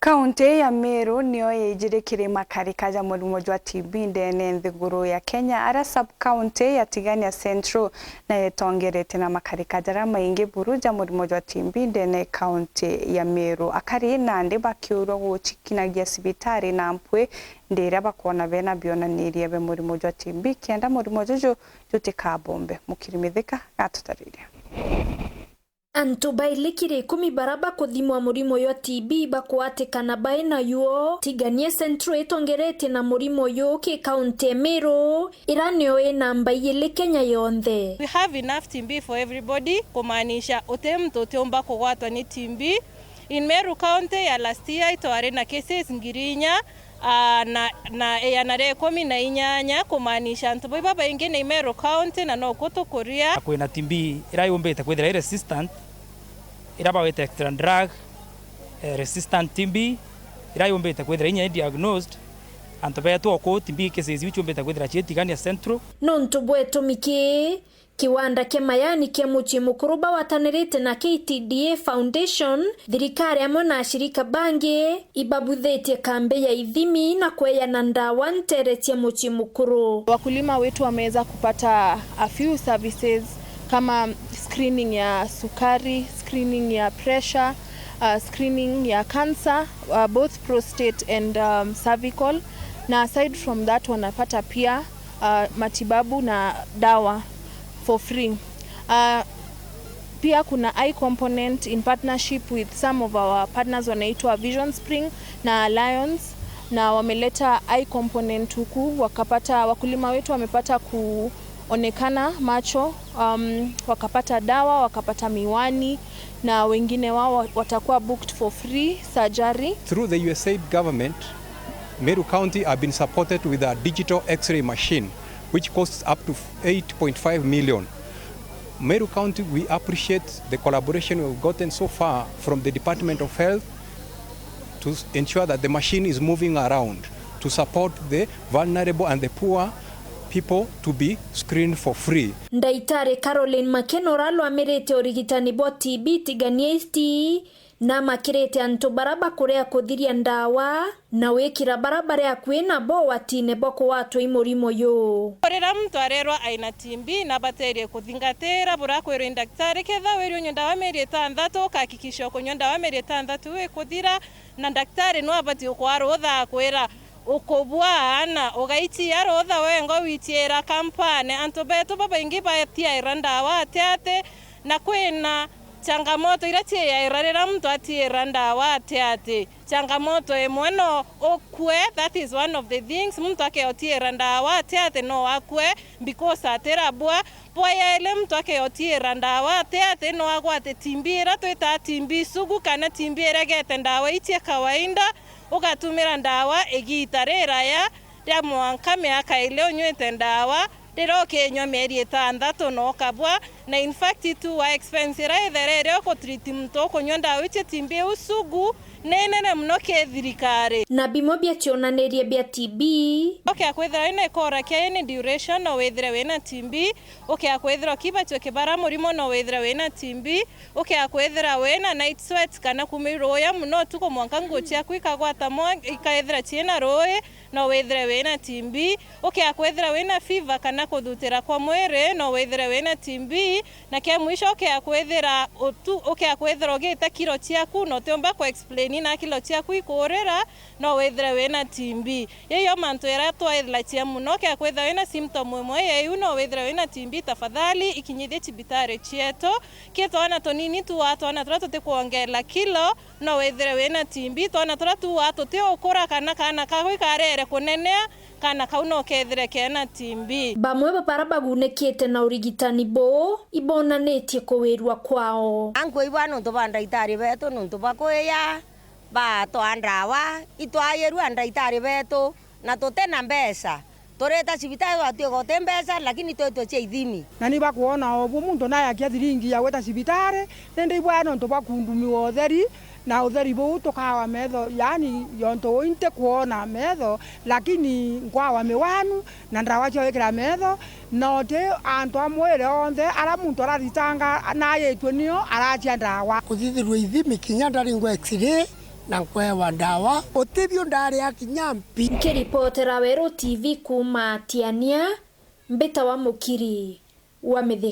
Kaunti ya Meru niyo yijirikire makarika ja murimo jwa TB ndene nthiguru ya Kenya ara sub-county ya Tigania Central na yetongerete na makarika jara maingi buru ja murimo jwa TB ndene kaunti ya Meru akari nande bakiurwa guchikinagia sibitari na mpwe ndira bakona bena bionanirie be murimo jwa TB kenda murimo juju jutikabombe mukirimithika gatutariria ANTU bailikire 10 baraba kuthimwa murimo yo TB bakwatikana bai NAJUO Tigania Central itongerete na murimo yo ki kaunti Meru iranio namba yele Kenya yonthe. We have enough TB for everybody kumaanisha otemto teomba kugwatwa ni TB. In Meru County ya last year itware na cases ngirinya na yanare 14 kumaanisha antu baba ingine Meru County na no kutukuria kwina TB irayombeta kwithira resistant irabawete extra drug resistant TB irayombeta kwithira inya diagnosed antu betu ko TB cases wichombeta kwithira Tigania Central nontu bwetu miki kiwanda kia mayani kia muchi mukuruba watanirite na KTDA Foundation thirikari amwe na shirika bangi ibabuthetie kambe ya ithimi na kweana ndawa nteretie muchi mukuru. Wakulima wetu wameweza kupata a few services kama screening ya sukari, screening ya pressure, screening ya cancer, both prostate and cervical, na aside from that wanapata pia matibabu na dawa for free. Pia kuna eye component in partnership with some of our partners wanaitwa Vision Spring na Alliance, na wameleta eye component huku wakapata wakulima wetu wamepata kuonekana macho, wakapata dawa, wakapata miwani, na wengine wao watakuwa booked for free surgery. Through the USAID government, Meru County have been supported with a digital x-ray machine which costs up to 8.5 million. Meru County, we appreciate the collaboration we've gotten so far from the Department of Health to ensure that the machine is moving around to support the vulnerable and the poor people to be screened for free. Ndaitare Caroline Makenora lwamirete origitani bo TB Tigania East na makirete antu baraba kurea kuthiria ndawa na wekira barabara ya kwina bo watine boko watu imurimo yo. Orera mtu arerwa aina TB na baterie kuthingatira burakwero daktari ketha werio nyonda wa meri 6 kakikisho ko nyonda wa meri 6 we kuthira na daktari no abati ukwarotha kwera ukobwana ugaiti yarotha wengo witiera kampane antu betu baba ingi baetia irandawa ate na kwena changamoto iratie ya irarera mtu atiera ndawa ate changamoto emweno okwe, that is one of the things mtu akeotiera ndawa ate no akwe because aterabwa poya ele mtu akeotiera ndawa ate no agwate timbira twita timbi sugu kana timbira gete ndawa itie kawaida ugatumira ndawa egitarera ya mwanka miaka ile onywete ndawa rero kenywa meri 6 no kabwa na in fact tu wa expense ra itherere ko treat mto ko nyonda wiche timbe usugu nene mno ke thirikari na bimo bia tionanerie bia TB akwethira ina ikora kia ine duration no wethira wena TB akwethira kibatwe kibara murimo no wethira wena TB akwethira wena night sweat kana kumiroya muno tuko mwanka ngochia kwikagwata mo ikaethira chiena roe no wethira wena TB akwethira wena fever kana kuthutira kwa mwere no wethira wena TB na kia mwisho akwethira akwethira ogita kilo chiaku no teomba ko explain na kilo chiaku ikorera no wethira wena TB yeyo mantu era twaithla chia muno akwethira wena symptom mwe yeyo no wethira wena TB tafadhali ikinyithie chibitare chieto kitona tonini tu watu ana turatote kuongela kilo no wethira wena TB tona turatu watu te okora kana kawikarere kunenea kana kauno kethire kena TB bamwe baparaba gunekete na urigitani bo ibonanetie kuwirwa kwao ango ibano tobanda itari beto nuntu bakoya ba twandawa itwayeru anda itari beto na totena mbesa toreta sibitari watio gote mbesa lakini toto che ithimi na ni bakuona obu muntu naye akiathiringi ya gweta sibitari nende ibwana ntu bakundumi wotheri na utheri bu tukawa metho yani yonto inte kuona metho lakini ngwawa miwanu na ndawa cio ikira metho no te antu amwere onthe ara muntu araritanga na yetwe nio arachia ndawa kuthithirwe ithimi kinya ndari ngo x-ray na kwewa ndawa utithio ndari akinyampi. Nkiripotera Weru TV kuma Tiania, Mbita wa Mukiri wa Mithika.